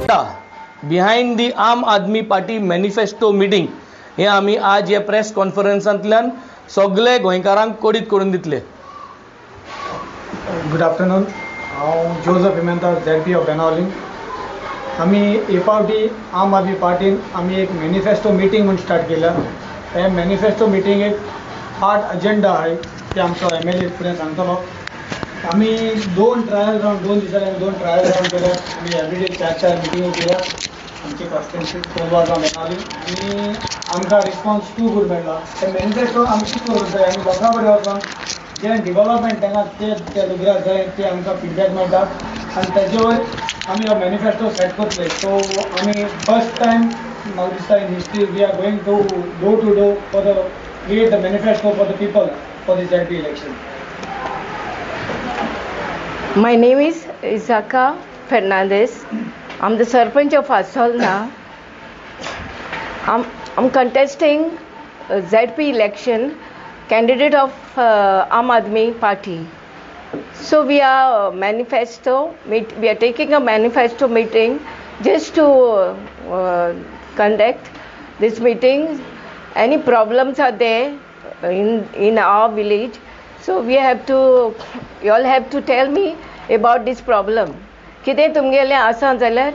Behind the आम आदमी party manifesto meeting हे आमी आज या प्रेस कॉन्फरन्सांतल्यान सगळे गोंयकारांक कोडीत करून दितले. Good afternoon. हांव जोझफ पिमेंता, ZP ऑफ बेनावलीम. आमी हे फावटी आम आदमी पार्टीन आमी एक मॅनिफेस्टो मिटींग म्हणून स्टार्ट केला. हे मॅनिफेस्टो मिटींगेक 8 अजेंडा आहे ते आमचो MLA फुडें सांगतलो. आमी 2 ट्रायल रावंड 2 दिसांनी 2 ट्रायल रावंड केल्या. आमी एवरीडे 4 मिटींगो केल्या आमचे कॉन्स्टिट्युएन्सी कोलवा जावन बेनावलीम आनी आमकां रिस्पॉन्स खूब गुड मेळ्ळा. हे मॅनिफेस्टो आमी कितें करूंक जाय आमी लोकां कडेन वचून जे डिवेलपमेंट तांकां ते लोकांक जाय ते आमकां फीडबॅक मेळटा आनी तेजे वयर आमी हो मॅनिफेस्टो सेट करतले. सो आमी फर्स्ट टायम म्हाका दिसता in history we are going to door to door for the create the manifesto for the people for the ZP election. My name is Isaka Fernandez. I'm the Sarpanch of Asolna. I'm contesting ZP election, candidate of Aam Aadmi Party. So we are taking a manifesto meeting just to conduct this meeting. Any problems are there in our village, so you all have to tell me about this problem. कितें तुमगेलें आसा जाल्यार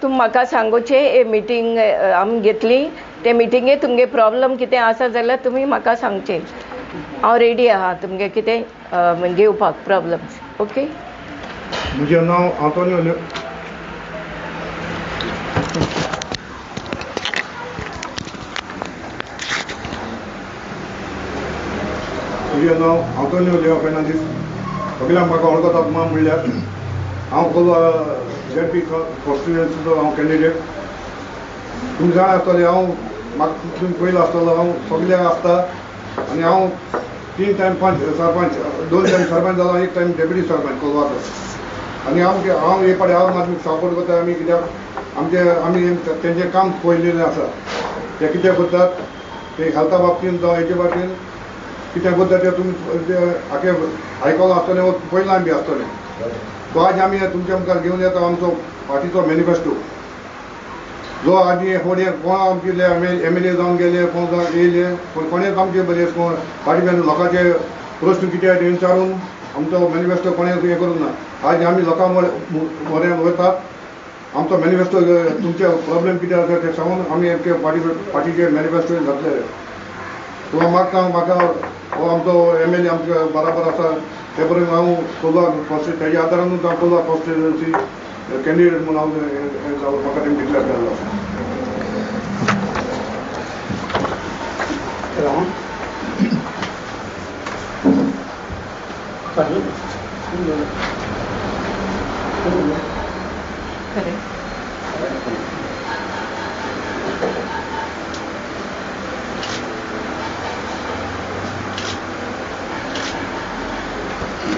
तुम म्हाका सांगोचें. हे meeting आमी घेतली ते मिटींगे तुमगे प्रॉब्लम कितें आसा जाल्यार तुमी म्हाका सांगचें. हांव रेडी आहा तुमगे कितें घेवपाक प्रॉब्लम्स. ओके. म्हजें नांव आंतोनियो लिओ फेर्नांदीस. सगळ्यांक म्हाका वळखता म्हणल्यार हांव कोलवा ZP कॉन्स्टिट्युएन्सीचो हांव कॅन्डिडेट. तुमी जाण आसतलें हांव म्हाका तुमी पयलो आसतलो हांव सगळ्यांक आसता आनी हांव 3 टायम सरपंच 2 टायम सरपंच जालो 1 टायम डेप्युटी सरपंच कोलवाचो. आनी हांव हे पाटी आम आदमीक सपोर्ट करता. आमी कित्याक आमी तेंचें काम पळयलेलें आसा. ते कितें करतात ते हेल्था बाबतींत जावं हेचे बाबतींत कितें करता तें तुमी आखे आयकलां आसतलें पयलां बी आसतलें. तो आज आमी तुमच्या मुखार घेवन येता आमचो पार्टीचो मॅनिफेस्टो जो आनी फुडें कोण आमचे MLA जावन गेले कोण जावन येयले पूण कोणेंच आमचे बरें कोण पार्टीन लोकांचे प्रश्न कितें ते विचारून आमचो मॅनिफेस्टो कोणें हें करूंक ना. आज आमी लोकां म्हऱ्यान वतात. आमचो मॅनिफेस्टो तुमचे प्रॉब्लेम कितें आसा ते सांगून आमी पार्टीचे मॅनिफेस्टो घातले. तो म्हाका हो आमचो MLA आमचे बराबर आसा ते पर्यंत हांव कोलवा तेज्या आदारानूच हांव कोलवा कॉन्स्टिट्युएन्सी कॅन्डिडेट म्हणून हांव म्हाका तें डिक्लेअर केल्लो आसा.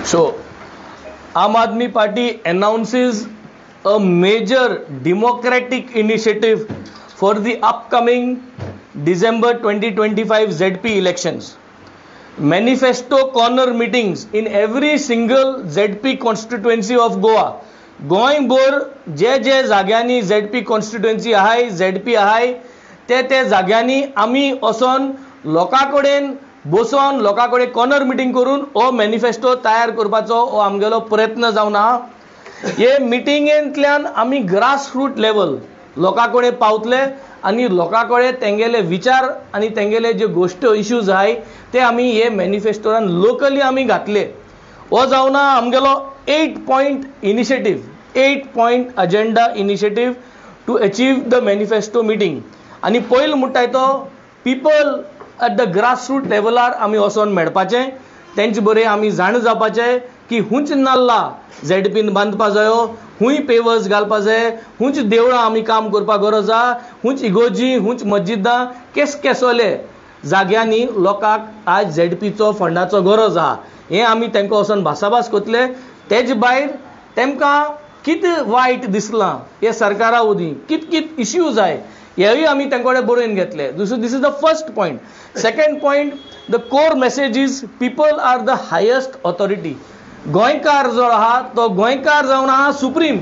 So, Aam Aadmi Party announces a major democratic initiative for the upcoming December 2025 ZP elections. Manifesto corner meetings in every single ZP constituency of Goa. गोंयभर जे जाग्यांनी ZP constituency आहाय ZP आहाय ते जाग्यांनी आमी वचोन लोकां कडेन बसोन लोकां कडेन कॉर्नर मिटींग करून हो मॅनिफेस्टो तयार करपाचो हो आमगेलो प्रयत्न जावन आहा. हे मिटिंगेंतल्यान आमी ग्रास रूट लेवल लोकां कडेन पावतले आनी लोकां कडेन तेंगेले विचार आनी तेंगेले जे गोश्ट इश्यूज आहाय ते आमी हे मॅनिफेस्टोरान लोकली आमी घातले. हो जावन आहा आमगेलो 8 point initiative 8 point agenda initiative to achieve the manifesto meeting. आनी पयलो म्हणटाय तो पीपल at the grassroots लेवलार आमी वचोन मेळपाचें. तेंचे बरें आमी जाण जावपाचें की हुंच नाल्ला ZPन बांदपा जायो, हुंय पेवर्स घालपा जाय, हुंच देवळां आमी काम करपाक गरज आहा, हुंच इगोजी हुंच मस्जिदां केसोले जाग्यांनी लोकांक आज ZPचो फंडाचो गरज आहा. हें आमी तांकां वचोन भासाभास करतले. तेजे भायर तेमकां कितें वायट दिसलां हे सरकारा उदी कित इश्यूज आहाय हेंवूय आमी तांचे कडेन बरोवन घेतले. This is the first point. Second point, the core message is people are the highest authority. गोंयकार जो आहा तो गोंयकार जावन आहा सुप्रीम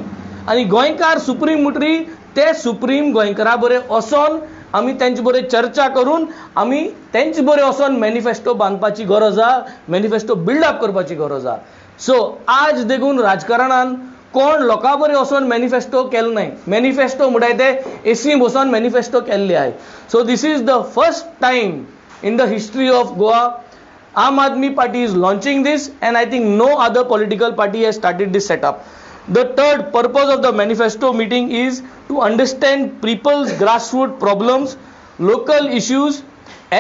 आनी गोंयकार सुप्रीम मुटरी ते सुप्रीम गोंयकारा बरें वचोन आमी तेंचे बरें चर्चा करून आमी तेंचे बरें वचोन मॅनिफेस्टो बांदपाची गरज आहा, मॅनिफेस्टो बिल्डअप करपाची गरज आहा. सो आज देखून राजकारणान कोण लोकां बरें वचोन मॅनिफेस्टो केलो नाय. मॅनिफेस्टो म्हणटाय ते एसी बसोन मॅनिफेस्टो केल्ले आहाय. So this is the first time in the history of Goa, Aam Aadmi Party is launching this, and I think no other political party has started this setup. The third purpose of the manifesto meeting is to understand people's grassroots problems, local issues,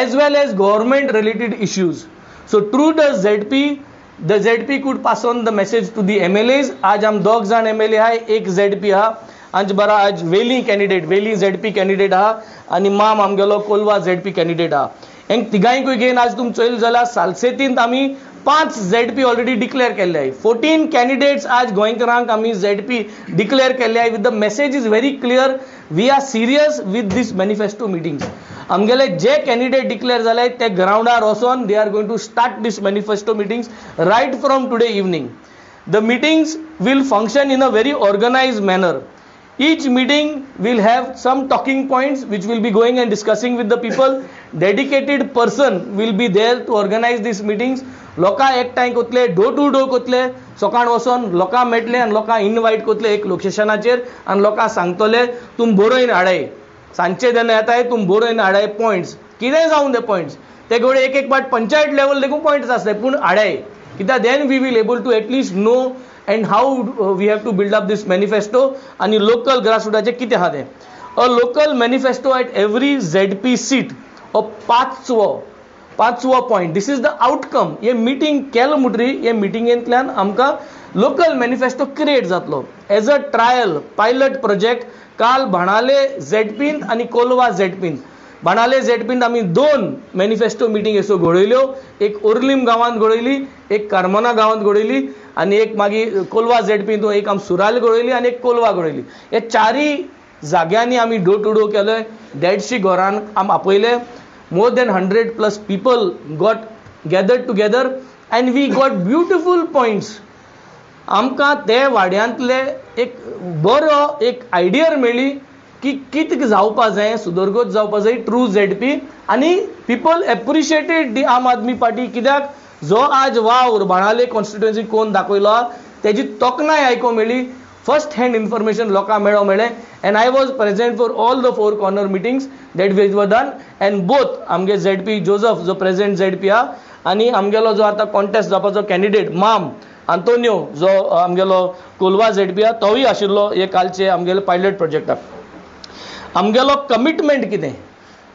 as well as government related issues. So through the ZP could pass on the message to the MLAs. आज हम 2 जण MLA आहे, 1 ZP हा. आज बरा आज वेली ZP candidate हा आणि ma'am आमगेलो कोलवा ZP कॅन्डिडेट हा. हेंक तिगांयकूय घेवन आज तुम चोयल जाल्यार सालसेतींत आमी 5 ZP ऑलरेडी डिक्लेअर केल्ले आहाय. 14 कॅन्डिडेट्स आज गोंयकारांक आमी ZP डिक्लेअर केल्ले आहाय. With the message is very clear. We are serious with this manifesto meetings. आमगेले जे कॅन्डिडेट डिक्लेअर जाले ते ग्राउंडार वचोन they are going to start this manifesto meetings right from today evening. The meetings will function in a very organised manner. Each meeting will have some talking points which will be going and discussing with the people. Dedicated person will be there to organize these meetings. लोकां एकठांय कोतले, door to door कोतले, सकाळ वचोन लोकां मेळटले आनी लोकां invite कोतले एक लोकेशनाचेर आनी लोकां सांगतले तुम बरोवन हाडाय, सांजचे जेन्ना येताय तुम बरोवन हाडाय पॉयंट्स, कितेंय जावन दे पॉयंट्स. ते घोडे एक पाट पंचायत लेवल देखून पॉयंट्स आसताय पूण हाडाय, कित्याक then we will able to at least know and how we have to build up this manifesto and local grassroots किती आहा ते. A local manifesto at every ZP seat of पांचवो point. This is the outcome. ये meeting केल मुटरी ये मीटिंगेंतल्यान आमकां local manifesto create जातलो as a trial pilot project. काल बाणाले ZPंत आनी कोलवा ZPंत. बाणाले ZPंत आमी 2 मॅनिफेस्टो मिटींग असो घडयल्यो. एक ओर्लीम गांवांत घडयली, एक कार्मोना गांवांत घडयली आनी एक मागीर कोलवा ZPंत एक आम सुराल घडयली आनी एक कोलवा घडयली. हे 4 जाग्यांनी आमी डोर टू डोर केले. 150 घरांक आम आपयले. more than 100+ people got gathered together and we got beautiful points. आमकां ते वाड्यांतले एक बरो एक आयडिया मेळ्ळी की कितें जावपा जाय, सुदरगत जावपा जाय ट्रू ZP. आनी पीपल एप्रिशिएटेड दी आम आदमी पार्टी कित्याक जो आज वावर बाणाले कॉन्स्टिट्युएन्सी कोण दाखयलो तेजी तोखणाय आयको मेळ्ळी. फर्स्ट हँड इन्फॉर्मेशन लोकांक मेळ्ळें and I was present for all the 4 corner meetings that we were done. And both आमगे ZP जोसफ जो प्रेजेंट ZP हा आनी आमगेलो जो आतां कॉन्टेस्ट जावपाचो कॅन्डिडेट माम आंतोनियो जो आमगेलो कोलवा ZP हा तोय आशिल्लो हे कालचे आमगेले पायलट प्रोजेक्टाक. आमगेलो कमिटमेंट कितें,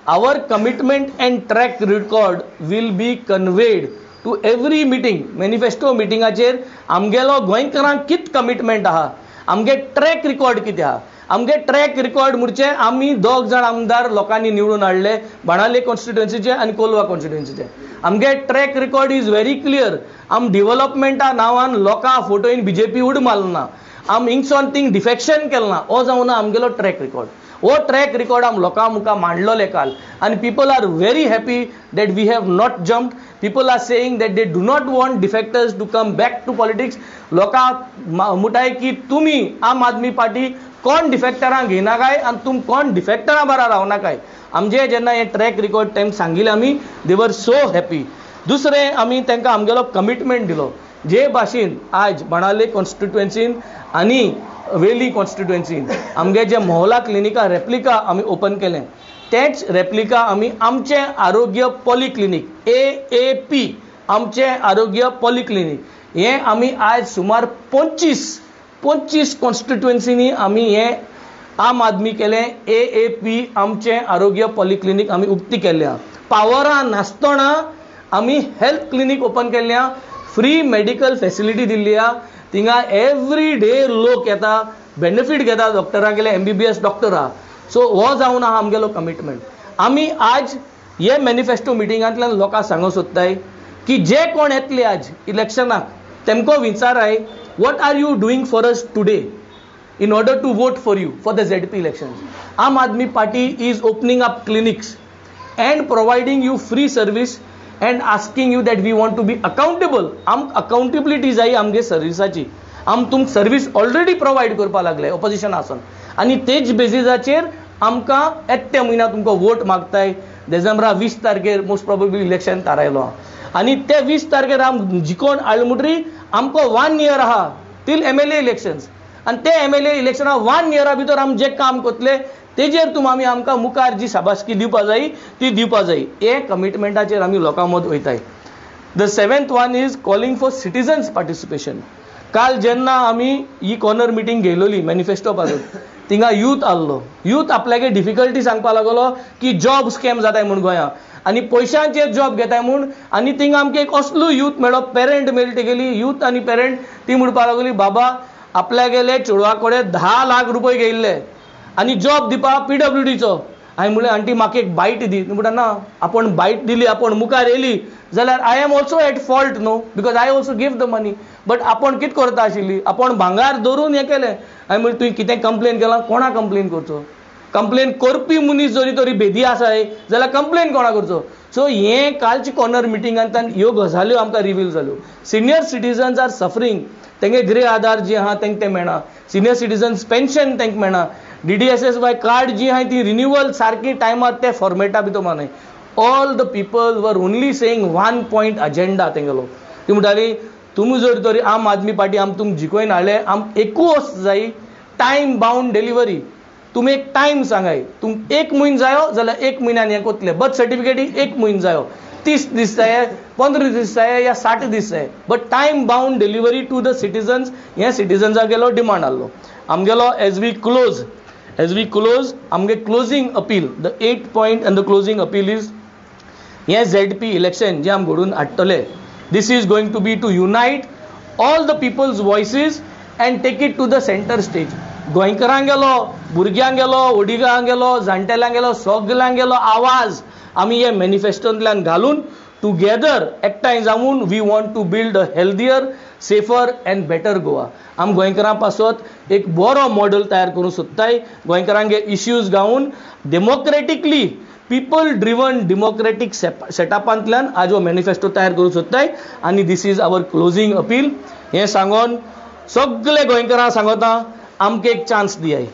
our commitment and track record will be conveyed to every meeting. Manifesto मिटिंगाचेर आमगेलो गोंयकारांक कित कमिटमेंट आहा, आमगे ट्रॅक रिकॉर्ड कितें आहा. आमगे ट्रॅक रिकॉर्ड म्हणचे आमी 2 जण आमदार लोकांनी निवडून हाडले बाणाले कॉन्स्टिट्युएन्सीचे आनी कोलवा कॉन्स्टिट्युएन्सीचे. आमगे track record is very clear. आम डिव्हलपमेंटा नांवान लोकां फोटोइन BJP उड मारलो ना, आम हिंगसोन थिंग डिफेक्शन केलें ना, हो जावन आमगेलो ट्रॅक रिकॉर्ड. वो ट्रॅक रिकॉर्ड आम लोकां मुखार मांडलोले काल आनी people are very happy that we have not jumped. People are saying that they do not want defectors to come back to politics. लोकां म्हणटाय की तुमी आम आदमी पार्टी कोण डिफेक्टरांक घेयना काय आनी तुम कोण डिफेक्टरां बारा रावना काय. आमचे जेन्ना हे ट्रॅक रिकॉर्ड तेंका सांगिल्लें आमी दे वर सो हॅपी. दुसरें आमी तांकां आमगेलो कमिटमेंट दिलो जे भाशेन आज बाणाले कॉन्स्टिट्युएन्सीन आनी वेली कॉन्स्टिट्युएन्सीन आमगे जे मोहला क्लिनिका रेप्लिका आमी ओपन केलें तेच रेप्लिका आमी आमचे आरोग्य पॉलिक्लिनीक AAP आमचे आरोग्य पॉलिक्लिनीक हे आमी आज सुमार 25 कॉन्स्टिट्युएन्सीनी आमी हे आम आदमी केलें. AAP आमचे आरोग्य पॉलिक्लिनीक आमी उक्ती केल्या. पावरां नासतना आमी हेल्थ क्लिनीक ओपन केल्ल्या, फ्री मेडिकल फॅसिलिटी दिल्ली आहा. थिंगा एवरी डे लोक येता, बेनिफीट घेता, डॉक्टरां गेले MBBS डॉक्टर आहा. सो हो जावन आहा आमगेलो कमिटमेंट. आमी आज हे मॅनिफेस्टो मिटिंगांतल्यान लोकांक सांगूंक सोदताय की जे कोण येतले आज इलेक्शनाक तेमको विचाराय what are you doing for us today in order to vote for you for the ZP elections. Aam Aadmi Party is opening up clinics and providing you free service and asking you that we want to be accountable. Accountability is amge serviceachi आम तुमकां service already provide करपा लागले opposition आसन आनी तेच बेसिसाचेर आमकां येत्या म्हयन्याक तुमकां वोट मागताय डिसेंबरा 20 तारखेर मोस्ट प्रोबेबली इलेक्शन थारायलो आनी ते 20 तारखेर आम जिखोन हाडले म्हणटरी आमकां 1 year आहा टील MLA इलेक्शन्स आनी ते MLA इलेक्शना 1 year भितर आमी जे काम करतले तेजेर तुमी आमकां मुखार जी शाबासकी दिवपा जाय ती दिवपा जाय हे कमिटमेंटाचेर आमी लोकां मद वयताय. The 7th one is calling for citizens participation. काल जेन्ना आमी ही कॉर्नर मिटींग घेयलोली मॅनिफेस्टो पासून थिंगा यूथ आसलो. यूथ आपल्यागे डिफिकल्टी सांगपा लागलो की जॉब स्कॅम जाताय म्हूण गोंयांत आनी पयशांचेर जॉब घेताय म्हूण आनी थिंगा आमकां एक असलो यूथ मेळ्ळो पेरंट मेळटगेली यूथ आनी पेरंट ती म्हणपा लागली बाबा आपल्यागेले चेडवा कडेन 10 लाख रुपये घेयल्ले आनी जॉब दिवपा PWDचो. हांवें म्हणलें आंटी म्हाका एक बायट दी. म्हणटा ना आपण बायट दिली आपण मुखार येयली जाल्यार I am also at fault न्हू because I also give the money but आपण कितें करता आशिल्ली आपण भांगार धरून हें केलें. हांवें म्हणलें तुवें कितें कंप्लेन केलां कोणा कंप्लेन करचो. कंप्लेन करपी मनीस जरी तरी बेदी आसाय जाल्यार कंप्लेन कोणा करचो. सो हें कालची कॉर्नर मिटिंगांतल्यान ह्यो गजाल्यो आमकां रिवील जाल्यो. Senior citizens are suffering. तेंगे गृह आधार जी आहा तेंकां तें मेळना. सिनियर सिटीजन्स पेन्शन तेंकां मेळना. DDSSY कार्ड जी आहाय ती रिन्यूवल सारकी टायमार ते फॉर्मेटा भितर मानाय. All the people were only saying 1 point agenda तेंगेलो. ती म्हणटाली तुमी जर तरी आम आदमी पार्टी आम तुमकां जिखोवन हाडले आम एकूच जाय टायम बाउंड डिलिव्हरी. तुमी एक टायम सांगाय तुमकां 1 म्हयनो जायो जाल्यार 1 म्हयन्यान हें कोतले. बर्थ सर्टिफिकेटी 1 म्हयनो जायो 30 दीस जाय 15 दीस जाय या 60 दीस जाय but time bound delivery to the citizens हें सिटीजन्सागेलो डिमांड आसलो. आमगेलो एज वी क्लोज आमगे closing appeal the 8th point and the closing appeal is हे ZP इलेक्शन जे आम घडून हाडटले this is going to be to unite all the people's voices and take it to the center stage. गोंयकारांक गेलो भुरग्यांक गेलो ओडिगांक गेलो जाणटेल्यांक गेलो सगल्यांक गेलो आवाज आमी हे मॅनिफेस्टोंतल्यान घालून टुगेदर एकठांय जावन we want to build a healthier safer and better Goa. आम गोंयकारां पासत एक बरो मॉडेल तयार करूंक सोदताय. गोंयकारांगे इश्यूज गावून डेमोक्रेटिकली पीपल ड्रिवन डेमोक्रेटीक सेटअपांतल्यान आज हो मॅनिफेस्टो तयार करूंक सोदताय आनी this is our closing appeal. हें सांगून सगळे गोंयकारां सांगता आमकां एक चान्स दियाय.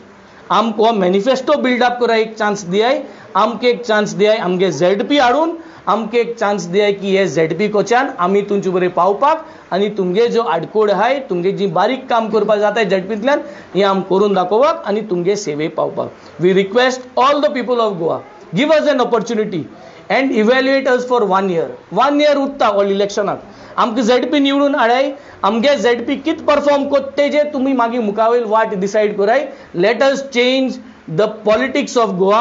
आमकां हो मॅनिफेस्टो बिल्डअप कराय एक चान्स दियाय. आमकां एक चान्स दियाय आमगे ZP हाडून आमकां एक चान्स दियाय की हे ZP कोच्यान आमी तुमचे बरें पावपाक आनी तुमगे जो आडकोड आहाय तुमगे जी बारीक काम करपाक जाताय ZPंतल्यान हें आम करून दाखोवपाक आनी तुमगे सेवे पावपाक. We request all the people of Goa give us an opportunity and evaluate us for 1 year. 1 year उरता ऑल इलेक्शनाक. आमकां ZP निवडून हाडाय आमगे ZP कित परफॉर्म कोत तेजे तुमी मागीर मुखावेल वाट डिसायड कराय. Let us change the politics of Goa.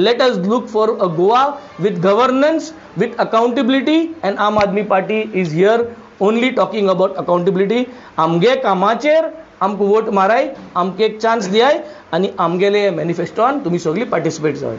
Let us look for a Goa with governance, with accountability, and Aam Aadmi Party is here only talking about accountability. आमगे कामाचेर आमकां वोट माराय आमकां एक चान्स दियाय आनी आमगेले मॅनिफेस्टोन तुमी सगळीं पार्टिसिपेट जाय.